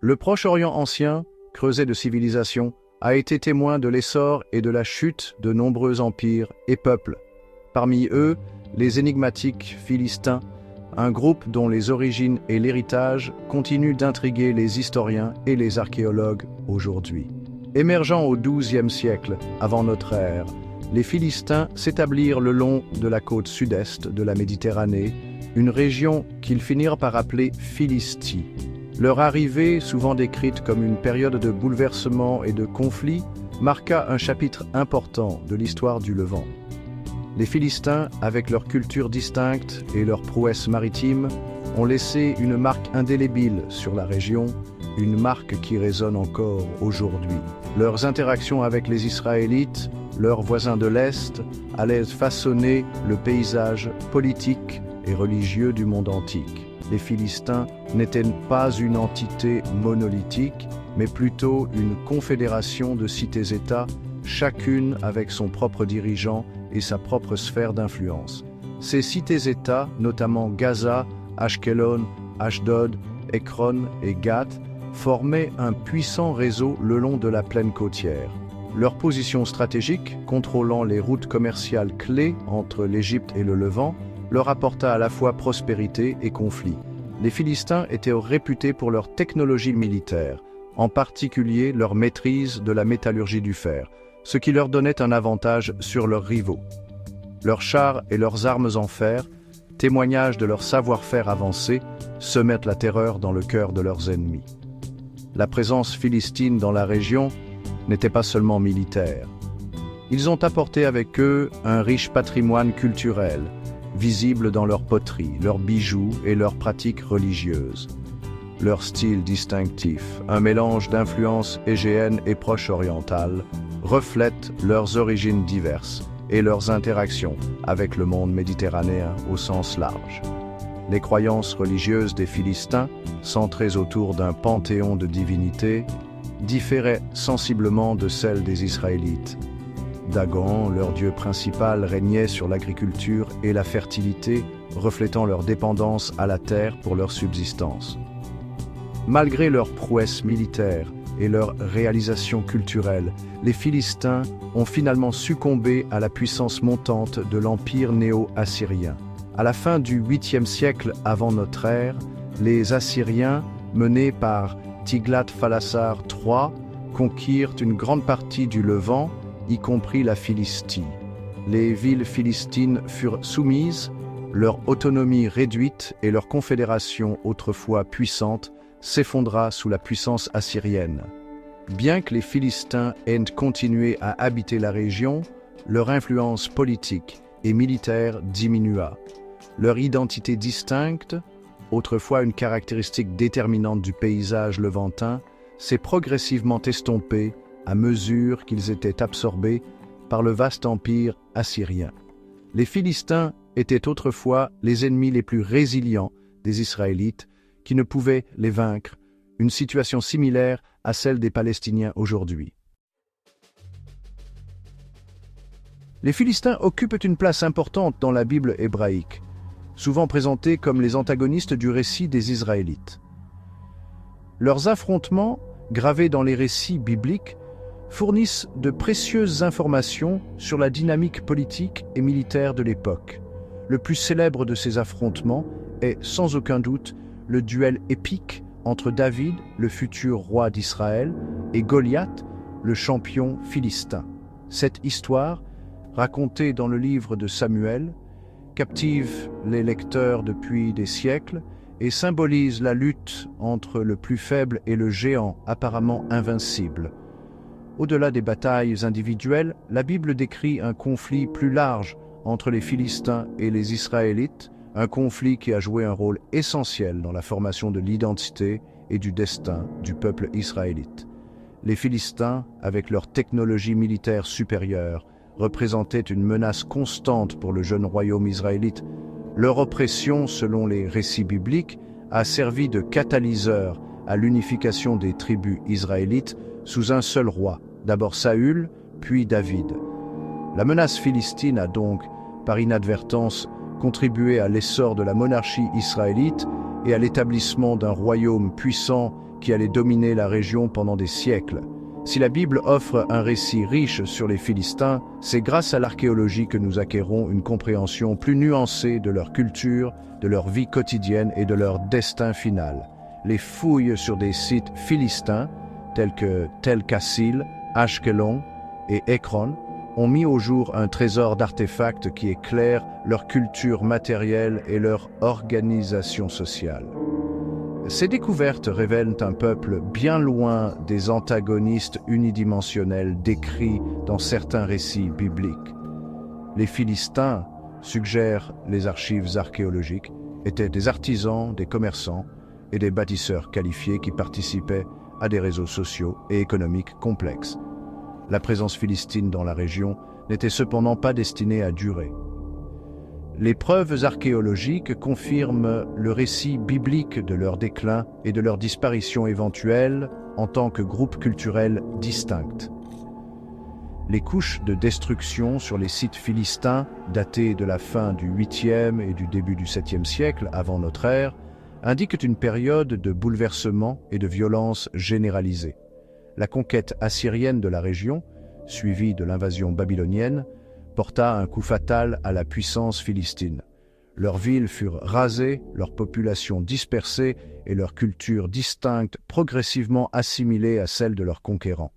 Le Proche-Orient ancien, creuset de civilisation, a été témoin de l'essor et de la chute de nombreux empires et peuples. Parmi eux, les énigmatiques Philistins, un groupe dont les origines et l'héritage continuent d'intriguer les historiens et les archéologues aujourd'hui. Émergeant au XIIe siècle avant notre ère, les Philistins s'établirent le long de la côte sud-est de la Méditerranée, une région qu'ils finirent par appeler Philistie. Leur arrivée, souvent décrite comme une période de bouleversement et de conflit, marqua un chapitre important de l'histoire du Levant. Les Philistins, avec leur culture distincte et leurs prouesses maritimes, ont laissé une marque indélébile sur la région, une marque qui résonne encore aujourd'hui. Leurs interactions avec les Israélites, leurs voisins de l'Est, allaient façonner le paysage politique et religieux du monde antique. Les Philistins n'étaient pas une entité monolithique, mais plutôt une confédération de cités-États, chacune avec son propre dirigeant et sa propre sphère d'influence. Ces cités-États, notamment Gaza, Ashkelon, Ashdod, Ekron et Gath, formaient un puissant réseau le long de la plaine côtière. Leur position stratégique, contrôlant les routes commerciales clés entre l'Égypte et le Levant, leur apporta à la fois prospérité et conflit. Les Philistins étaient réputés pour leur technologie militaire, en particulier leur maîtrise de la métallurgie du fer, ce qui leur donnait un avantage sur leurs rivaux. Leurs chars et leurs armes en fer, témoignage de leur savoir-faire avancé, semaient la terreur dans le cœur de leurs ennemis. La présence philistine dans la région n'était pas seulement militaire. Ils ont apporté avec eux un riche patrimoine culturel, visible dans leur poterie, leurs bijoux et leurs pratiques religieuses. Leur style distinctif, un mélange d'influences égéennes et proche-orientales, reflète leurs origines diverses et leurs interactions avec le monde méditerranéen au sens large. Les croyances religieuses des Philistins, centrées autour d'un panthéon de divinités, différaient sensiblement de celles des Israélites. Dagon, leur dieu principal, régnait sur l'agriculture et la fertilité, reflétant leur dépendance à la terre pour leur subsistance. Malgré leurs prouesses militaires et leurs réalisations culturelles, les Philistins ont finalement succombé à la puissance montante de l'empire néo-assyrien. À la fin du 8e siècle avant notre ère, les Assyriens, menés par Tiglath-Phalessar III, conquirent une grande partie du Levant, y compris la Philistie. Les villes philistines furent soumises, leur autonomie réduite et leur confédération autrefois puissante s'effondra sous la puissance assyrienne. Bien que les Philistins aient continué à habiter la région, leur influence politique et militaire diminua. Leur identité distincte, autrefois une caractéristique déterminante du paysage levantin, s'est progressivement estompée à mesure qu'ils étaient absorbés par le vaste empire assyrien. Les Philistins étaient autrefois les ennemis les plus résilients des Israélites qui ne pouvaient les vaincre, une situation similaire à celle des Palestiniens aujourd'hui. Les Philistins occupent une place importante dans la Bible hébraïque, souvent présentés comme les antagonistes du récit des Israélites. Leurs affrontements, gravés dans les récits bibliques, fournissent de précieuses informations sur la dynamique politique et militaire de l'époque. Le plus célèbre de ces affrontements est, sans aucun doute, le duel épique entre David, le futur roi d'Israël, et Goliath, le champion philistin. Cette histoire, racontée dans le livre de Samuel, captive les lecteurs depuis des siècles et symbolise la lutte entre le plus faible et le géant apparemment invincible. Au-delà des batailles individuelles, la Bible décrit un conflit plus large entre les Philistins et les Israélites, un conflit qui a joué un rôle essentiel dans la formation de l'identité et du destin du peuple israélite. Les Philistins, avec leur technologie militaire supérieure, représentaient une menace constante pour le jeune royaume israélite. Leur oppression, selon les récits bibliques, a servi de catalyseur à l'unification des tribus israélites sous un seul roi, d'abord Saül, puis David. La menace philistine a donc, par inadvertance, contribué à l'essor de la monarchie israélite et à l'établissement d'un royaume puissant qui allait dominer la région pendant des siècles. Si la Bible offre un récit riche sur les Philistins, c'est grâce à l'archéologie que nous acquérons une compréhension plus nuancée de leur culture, de leur vie quotidienne et de leur destin final. Les fouilles sur des sites philistins, tels que Tel Kassil, Ashkelon et Ekron, ont mis au jour un trésor d'artefacts qui éclairent leur culture matérielle et leur organisation sociale. Ces découvertes révèlent un peuple bien loin des antagonistes unidimensionnels décrits dans certains récits bibliques. Les Philistins, suggèrent les archives archéologiques, étaient des artisans, des commerçants et des bâtisseurs qualifiés qui participaient à des réseaux sociaux et économiques complexes. La présence philistine dans la région n'était cependant pas destinée à durer. Les preuves archéologiques confirment le récit biblique de leur déclin et de leur disparition éventuelle en tant que groupe culturel distinct. Les couches de destruction sur les sites philistins, datés de la fin du 8e et du début du 7e siècle avant notre ère, indiquent une période de bouleversement et de violence généralisée. La conquête assyrienne de la région, suivie de l'invasion babylonienne, porta un coup fatal à la puissance philistine. Leurs villes furent rasées, leur population dispersée et leur culture distincte progressivement assimilée à celle de leurs conquérants.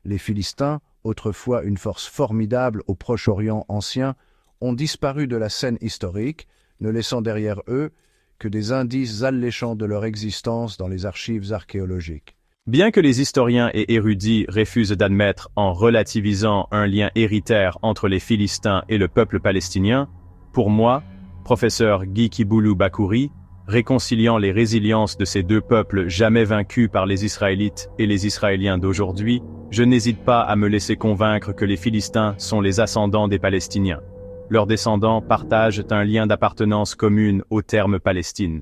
Les Philistins, autrefois une force formidable au Proche-Orient ancien, ont disparu de la scène historique, ne laissant derrière eux que des indices alléchants de leur existence dans les archives archéologiques. Bien que les historiens et érudits refusent d'admettre en relativisant un lien héritaire entre les Philistins et le peuple palestinien, pour moi, professeur Guy Kiboulou Bakouri, réconciliant les résiliences de ces deux peuples jamais vaincus par les Israélites et les Israéliens d'aujourd'hui, je n'hésite pas à me laisser convaincre que les Philistins sont les ascendants des Palestiniens. Leurs descendants partagent un lien d'appartenance commune au terme Palestine.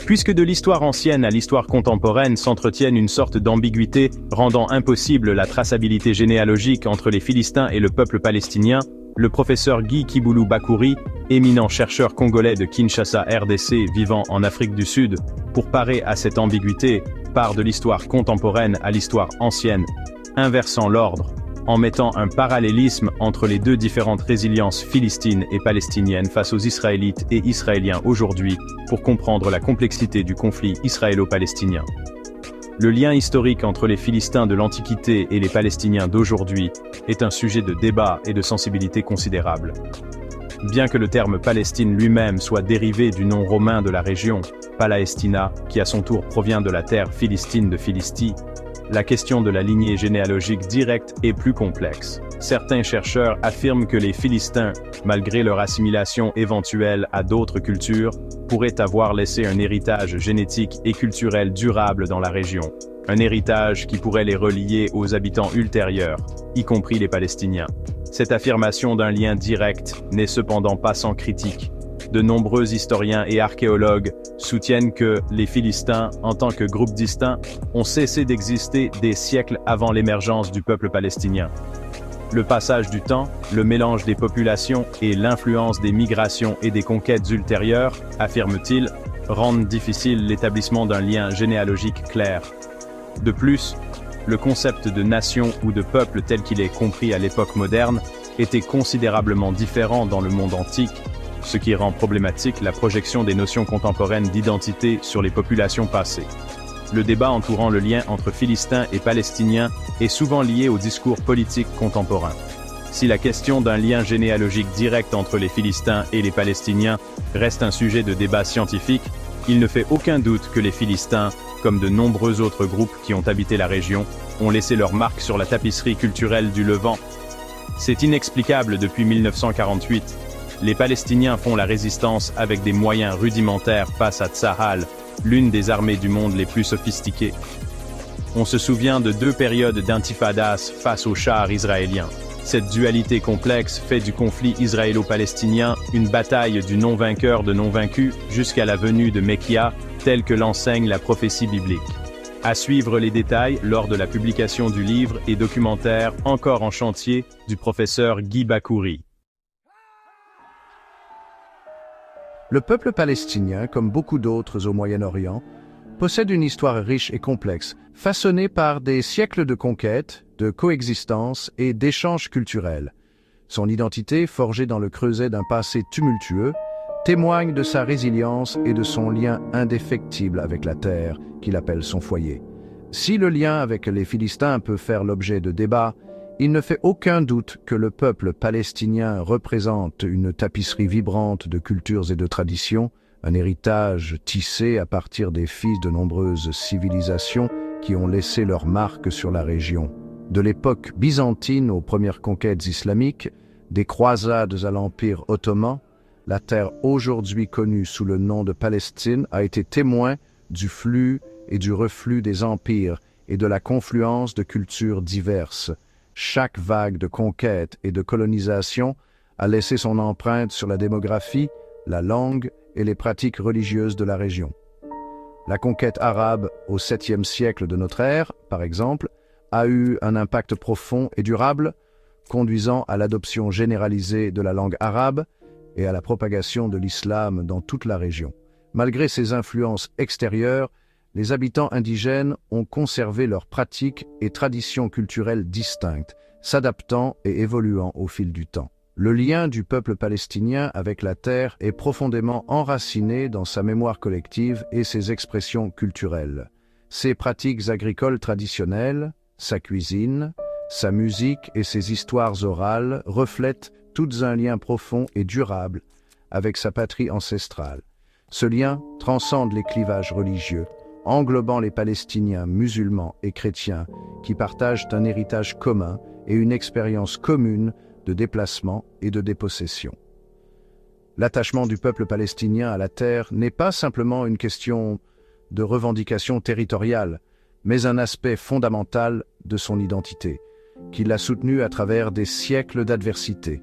Puisque de l'histoire ancienne à l'histoire contemporaine s'entretiennent une sorte d'ambiguïté rendant impossible la traçabilité généalogique entre les Philistins et le peuple palestinien, le professeur Guy Kiboulou Bakouri, éminent chercheur congolais de Kinshasa RDC vivant en Afrique du Sud, pour parer à cette ambiguïté, part de l'histoire contemporaine à l'histoire ancienne, inversant l'ordre, en mettant un parallélisme entre les deux différentes résiliences philistines et palestiniennes face aux Israélites et Israéliens aujourd'hui, pour comprendre la complexité du conflit israélo-palestinien. Le lien historique entre les Philistins de l'Antiquité et les Palestiniens d'aujourd'hui est un sujet de débat et de sensibilité considérable. Bien que le terme Palestine lui-même soit dérivé du nom romain de la région, Palaestina, qui à son tour provient de la terre philistine de Philistie, la question de la lignée généalogique directe est plus complexe. Certains chercheurs affirment que les Philistins, malgré leur assimilation éventuelle à d'autres cultures, pourraient avoir laissé un héritage génétique et culturel durable dans la région. Un héritage qui pourrait les relier aux habitants ultérieurs, y compris les Palestiniens. Cette affirmation d'un lien direct n'est cependant pas sans critique. De nombreux historiens et archéologues soutiennent que les Philistins, en tant que groupe distinct, ont cessé d'exister des siècles avant l'émergence du peuple palestinien. Le passage du temps, le mélange des populations et l'influence des migrations et des conquêtes ultérieures, affirme-t-il, rendent difficile l'établissement d'un lien généalogique clair. De plus, le concept de nation ou de peuple tel qu'il est compris à l'époque moderne était considérablement différent dans le monde antique, ce qui rend problématique la projection des notions contemporaines d'identité sur les populations passées. Le débat entourant le lien entre Philistins et Palestiniens est souvent lié au discours politique contemporain. Si la question d'un lien généalogique direct entre les Philistins et les Palestiniens reste un sujet de débat scientifique, il ne fait aucun doute que les Philistins, comme de nombreux autres groupes qui ont habité la région, ont laissé leur marque sur la tapisserie culturelle du Levant. C'est inexplicable depuis 1948. Les Palestiniens font la résistance avec des moyens rudimentaires face à Tsahal, l'une des armées du monde les plus sophistiquées. On se souvient de deux périodes d'intifadas face aux chars israéliens. Cette dualité complexe fait du conflit israélo-palestinien une bataille du non-vainqueur de non-vaincu jusqu'à la venue de Mekhia, telle que l'enseigne la prophétie biblique. À suivre les détails lors de la publication du livre et documentaire encore en chantier du professeur Guy Bakouri. Le peuple palestinien, comme beaucoup d'autres au Moyen-Orient, possède une histoire riche et complexe, façonnée par des siècles de conquêtes, de coexistence et d'échanges culturels. Son identité, forgée dans le creuset d'un passé tumultueux, témoigne de sa résilience et de son lien indéfectible avec la terre qu'il appelle son foyer. Si le lien avec les Philistins peut faire l'objet de débats, il ne fait aucun doute que le peuple palestinien représente une tapisserie vibrante de cultures et de traditions, un héritage tissé à partir des fils de nombreuses civilisations qui ont laissé leur marque sur la région. De l'époque byzantine aux premières conquêtes islamiques, des croisades à l'Empire ottoman, la terre aujourd'hui connue sous le nom de Palestine a été témoin du flux et du reflux des empires et de la confluence de cultures diverses. Chaque vague de conquête et de colonisation a laissé son empreinte sur la démographie, la langue et les pratiques religieuses de la région. La conquête arabe au 7e siècle de notre ère, par exemple, a eu un impact profond et durable, conduisant à l'adoption généralisée de la langue arabe et à la propagation de l'islam dans toute la région. Malgré ces influences extérieures, les habitants indigènes ont conservé leurs pratiques et traditions culturelles distinctes, s'adaptant et évoluant au fil du temps. Le lien du peuple palestinien avec la terre est profondément enraciné dans sa mémoire collective et ses expressions culturelles. Ses pratiques agricoles traditionnelles, sa cuisine, sa musique et ses histoires orales reflètent toutes un lien profond et durable avec sa patrie ancestrale. Ce lien transcende les clivages religieux, englobant les Palestiniens musulmans et chrétiens qui partagent un héritage commun et une expérience commune de déplacement et de dépossession. L'attachement du peuple palestinien à la terre n'est pas simplement une question de revendication territoriale, mais un aspect fondamental de son identité, qui l'a soutenu à travers des siècles d'adversité.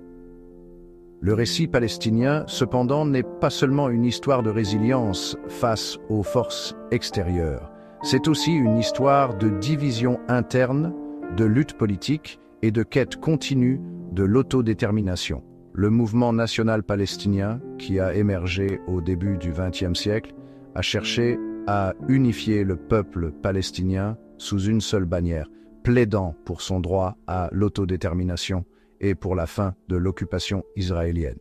Le récit palestinien, cependant, n'est pas seulement une histoire de résilience face aux forces extérieures. C'est aussi une histoire de division interne, de lutte politique et de quête continue de l'autodétermination. Le mouvement national palestinien, qui a émergé au début du XXe siècle, a cherché à unifier le peuple palestinien sous une seule bannière, plaidant pour son droit à l'autodétermination et pour la fin de l'occupation israélienne.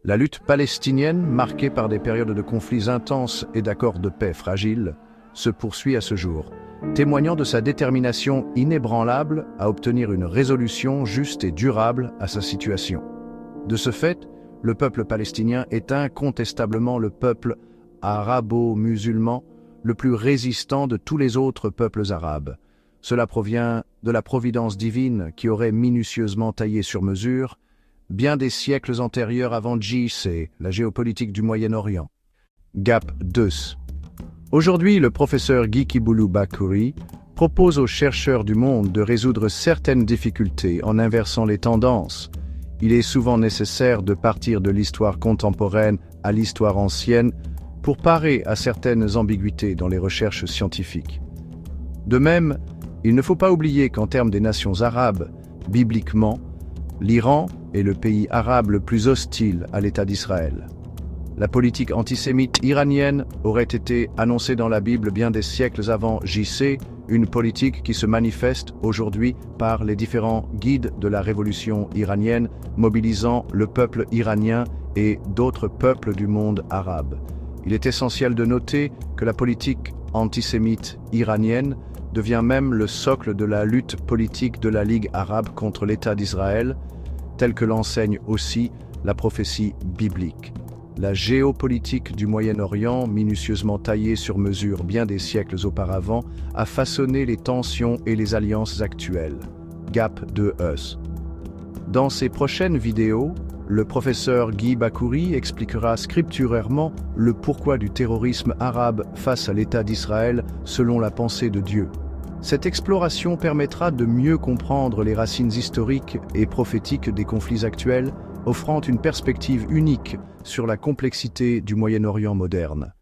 La lutte palestinienne, marquée par des périodes de conflits intenses et d'accords de paix fragiles, se poursuit à ce jour, témoignant de sa détermination inébranlable à obtenir une résolution juste et durable à sa situation. De ce fait, le peuple palestinien est incontestablement le peuple arabo-musulman le plus résistant de tous les autres peuples arabes. Cela provient de la providence divine qui aurait minutieusement taillé sur mesure bien des siècles antérieurs avant JC, la géopolitique du Moyen-Orient. Gap 2. Aujourd'hui, le professeur Guy Kiboulou Bakouri propose aux chercheurs du monde de résoudre certaines difficultés en inversant les tendances. Il est souvent nécessaire de partir de l'histoire contemporaine à l'histoire ancienne pour parer à certaines ambiguïtés dans les recherches scientifiques. De même, il ne faut pas oublier qu'en termes des nations arabes, bibliquement, l'Iran est le pays arabe le plus hostile à l'État d'Israël. La politique antisémite iranienne aurait été annoncée dans la Bible bien des siècles avant JC, une politique qui se manifeste aujourd'hui par les différents guides de la révolution iranienne, mobilisant le peuple iranien et d'autres peuples du monde arabe. Il est essentiel de noter que la politique antisémite iranienne devient même le socle de la lutte politique de la Ligue arabe contre l'État d'Israël, telle que l'enseigne aussi la prophétie biblique. La géopolitique du Moyen-Orient, minutieusement taillée sur mesure bien des siècles auparavant, a façonné les tensions et les alliances actuelles. Gap 2E. Dans ses prochaines vidéos, le professeur Guy Bakouri expliquera scripturairement le pourquoi du terrorisme arabe face à l'État d'Israël selon la pensée de Dieu. Cette exploration permettra de mieux comprendre les racines historiques et prophétiques des conflits actuels, offrant une perspective unique sur la complexité du Moyen-Orient moderne.